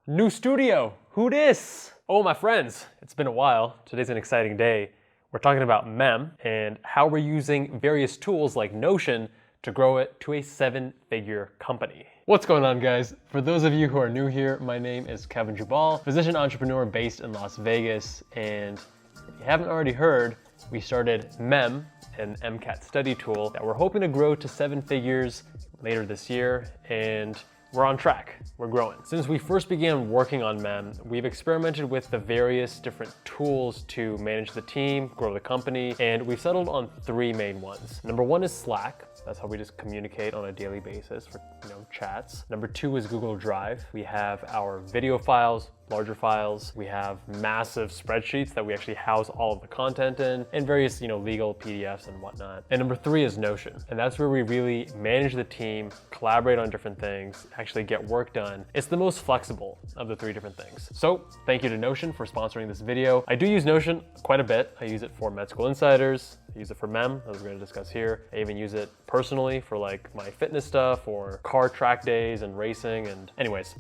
New studio, who dis? Oh, my friends, it's been a while. Today's an exciting day. We're talking about Memm and how we're using various tools like Notion to grow it to a 7-figure company. What's going on, guys? For those of you who are new here, my name is Kevin Jubal, physician entrepreneur based in Las Vegas. And if you haven't already heard, we started Memm, an MCAT study tool that we're hoping to grow to 7 figures later this year. And we're on track, we're growing. Since we first began working on Memm, we've experimented with the various different tools to manage the team, grow the company, and we've settled on 3 main ones. Number 1 is Slack. That's how we just communicate on a daily basis for chats. Number 2 is Google Drive. We have our video files, larger files. We have massive spreadsheets that we actually house all of the content in, and various legal PDFs and whatnot. And number 3 is Notion. And that's where we really manage the team, collaborate on different things, actually get work done. It's the most flexible of the 3 different things. So thank you to Notion for sponsoring this video. I do use Notion quite a bit. I use it for Med School Insiders. I use it for Memm, as we're gonna discuss here. I even use it personally for like my fitness stuff or car track days and racing. And anyways,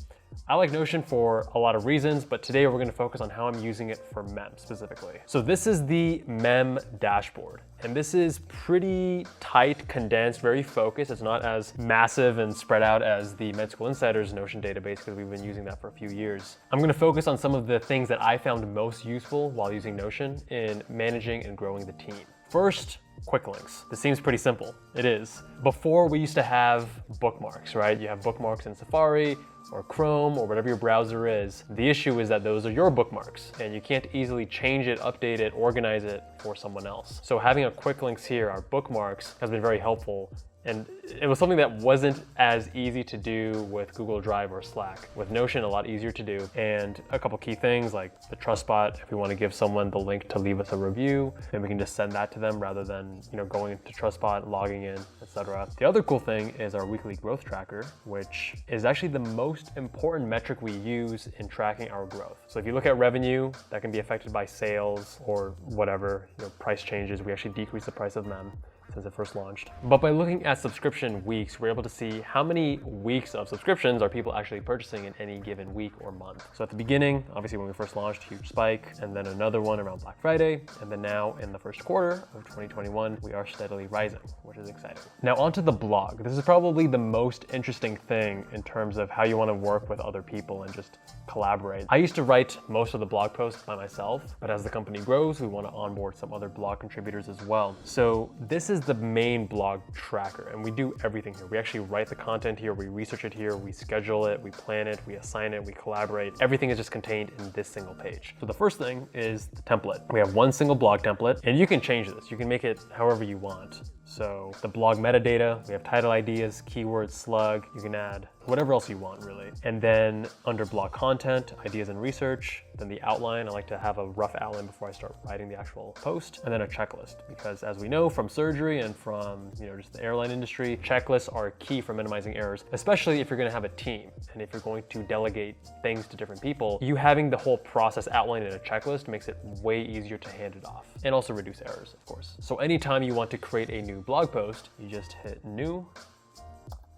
I like Notion for a lot of reasons, but today we're gonna focus on how I'm using it for Memm specifically. So this is the Memm dashboard, and this is pretty tight, condensed, very focused. It's not as massive and spread out as the Med School Insiders Notion database, because we've been using that for a few years. I'm gonna focus on some of the things that I found most useful while using Notion in managing and growing the team. First, quick links. This seems pretty simple. It is. Before, we used to have bookmarks, right? You have bookmarks in Safari or Chrome or whatever your browser is. The issue is that those are your bookmarks and you can't easily change it, update it, organize it for someone else. So having a quick links here, our bookmarks, has been very helpful. And it was something that wasn't as easy to do with Google Drive or Slack. With Notion, a lot easier to do. And a couple key things like the trust spot. If we want to give someone the link to leave us a review, then we can just send that to them rather than going into TrustSpot, logging in, etc. The other cool thing is our weekly growth tracker, which is actually the most important metric we use in tracking our growth. So if you look at revenue, that can be affected by sales or whatever, price changes. We actually decrease the price of Memm since it first launched. But by looking at subscription weeks, we're able to see how many weeks of subscriptions are people actually purchasing in any given week or month. So at the beginning, obviously when we first launched, huge spike, and then another one around Black Friday, and then now in the first quarter of 2021, we are steadily rising, which is exciting. Now onto the blog. This is probably the most interesting thing in terms of how you want to work with other people and just collaborate. I used to write most of the blog posts by myself, but as the company grows, we want to onboard some other blog contributors as well. So this is the main blog tracker, and we do everything here. We actually write the content here, we research it here, we schedule it, we plan it, we assign it, we collaborate. Everything is just contained in this single page. So the first thing is the template. We have one single blog template, and you can change this. You can make it however you want. So the blog metadata, we have title ideas, keywords, slug, you can add whatever else you want really. And then under blog content, ideas and research, then the outline, I like to have a rough outline before I start writing the actual post, and then a checklist. Because as we know from surgery and from just the airline industry, checklists are key for minimizing errors, especially if you're gonna have a team. And if you're going to delegate things to different people, you having the whole process outlined in a checklist makes it way easier to hand it off, and also reduce errors, of course. So anytime you want to create a new blog post, you just hit new,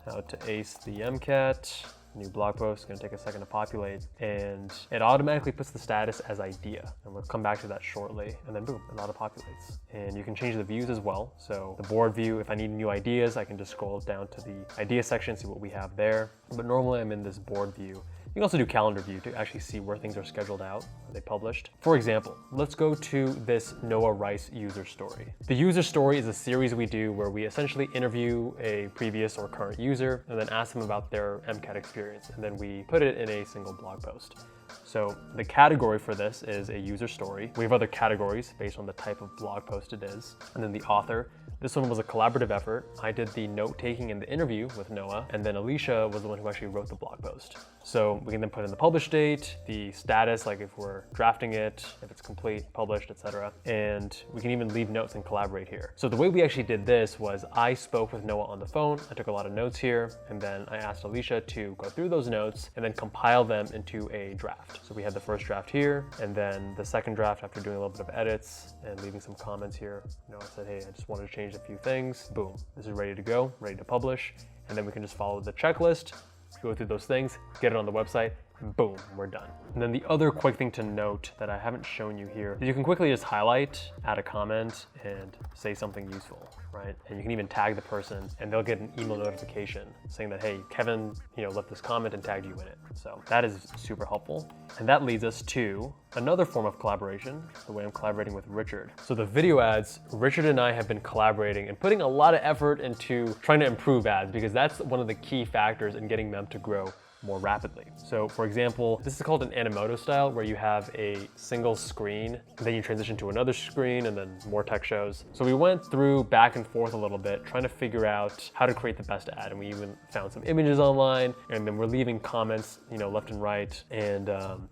how to ace the MCAT, new blog post. It's gonna take a second to populate, and it automatically puts the status as idea, and we'll come back to that shortly. And then boom, it auto-populates. And you can change the views as well. So the board view, if I need new ideas, I can just scroll down to the idea section, see what we have there. But normally I'm in this board view. You can also do calendar view to actually see where things are scheduled out, are they published. For example, let's go to this Noah Rice user story. The user story is a series we do where we essentially interview a previous or current user and then ask them about their MCAT experience, and then we put it in a single blog post. So the category for this is a user story. We have other categories based on the type of blog post it is. And then the author. This one was a collaborative effort. I did the note-taking in the interview with Noah, and then Alicia was the one who actually wrote the blog post. So we can then put in the publish date, the status, like if we're drafting it, if it's complete, published, etc. And we can even leave notes and collaborate here. So the way we actually did this was I spoke with Noah on the phone. I took a lot of notes here, and then I asked Alicia to go through those notes and then compile them into a draft. So we had the first draft here, and then the second draft after doing a little bit of edits and leaving some comments here. Noah said, hey, I just wanted to change a few things. Boom, this is ready to go, ready to publish. And then we can just follow the checklist, go through those things, get it on the website, and boom, we're done. And then the other quick thing to note that I haven't shown you here is you can quickly just highlight, add a comment, and say something useful, right? And you can even tag the person and they'll get an email notification saying that, hey, Kevin, left this comment and tagged you in it. So that is super helpful. And that leads us to another form of collaboration, the way I'm collaborating with Richard. So the video ads, Richard and I have been collaborating and putting a lot of effort into trying to improve ads, because that's one of the key factors in getting Memm to grow more rapidly. So for example, this is called an Animoto style, where you have a single screen, then you transition to another screen and then more text shows. So we went through back and forth a little bit, trying to figure out how to create the best ad. And we even found some images online, and then we're leaving comments, left and right. And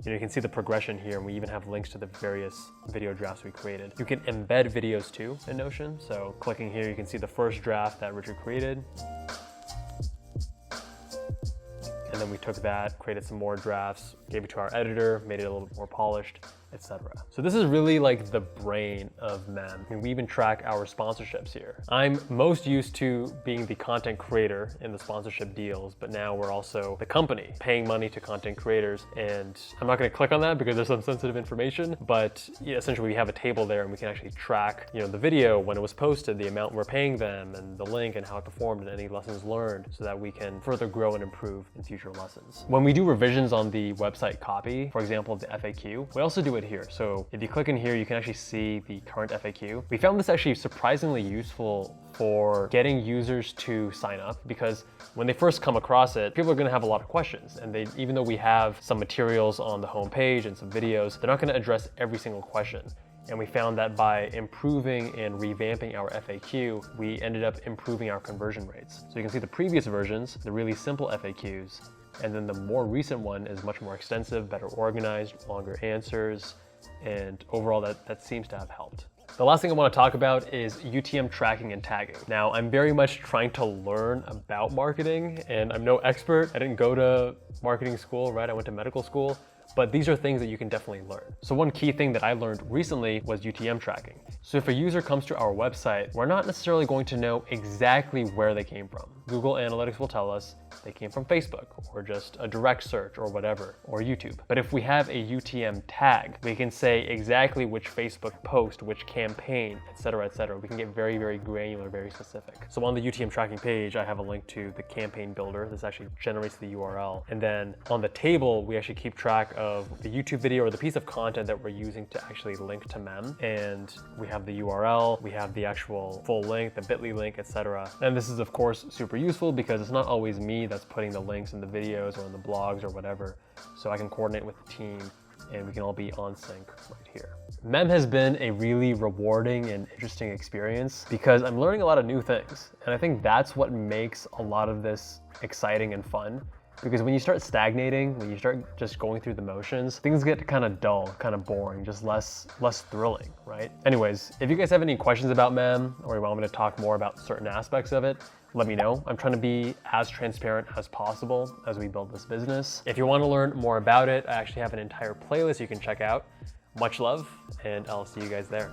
you can see the progression here. And we even have links to the various video drafts we created. You can embed videos too in Notion. So clicking here, you can see the first draft that Richard created. And then we took that, created some more drafts, gave it to our editor, made it a little bit more polished, etc. So this is really like the brain of Memm. I mean, we even track our sponsorships here. I'm most used to being the content creator in the sponsorship deals, but now we're also the company paying money to content creators. And I'm not gonna click on that because there's some sensitive information, but essentially we have a table there and we can actually track the video when it was posted, the amount we're paying them, and the link and how it performed, and any lessons learned, so that we can further grow and improve in future lessons. When we do revisions on the website copy, for example, the FAQ, we also do it here. So if you click in here, you can actually see the current FAQ. We found this actually surprisingly useful for getting users to sign up, because when they first come across it, people are gonna have a lot of questions. And even though we have some materials on the homepage and some videos, they're not gonna address every single question. And we found that by improving and revamping our FAQ, we ended up improving our conversion rates. So you can see the previous versions, the really simple FAQs, and then the more recent one is much more extensive, better organized, longer answers, and overall that seems to have helped. The last thing I want to talk about is UTM tracking and tagging. Now, I'm very much trying to learn about marketing, and I'm no expert. I didn't go to marketing school, right? I went to medical school. But these are things that you can definitely learn. So one key thing that I learned recently was UTM tracking. So if a user comes to our website, we're not necessarily going to know exactly where they came from. Google Analytics will tell us they came from Facebook, or just a direct search, or whatever, or YouTube. But if we have a UTM tag, we can say exactly which Facebook post, which campaign, etc., etc. We can get very, very granular, very specific. So on the UTM tracking page, I have a link to the campaign builder. This actually generates the URL. And then on the table, we actually keep track of the YouTube video or the piece of content that we're using to actually link to Memm. And we have the URL, we have the actual full link, the bit.ly link, etc. And this is of course super useful because it's not always me that's putting the links in the videos or in the blogs or whatever. So I can coordinate with the team and we can all be on sync right here. Memm has been a really rewarding and interesting experience because I'm learning a lot of new things. And I think that's what makes a lot of this exciting and fun. Because when you start stagnating, when you start just going through the motions, things get kind of dull, kind of boring, just less thrilling, right? Anyways, if you guys have any questions about Memm, or you want me to talk more about certain aspects of it, let me know. I'm trying to be as transparent as possible as we build this business. If you want to learn more about it, I actually have an entire playlist you can check out. Much love, and I'll see you guys there.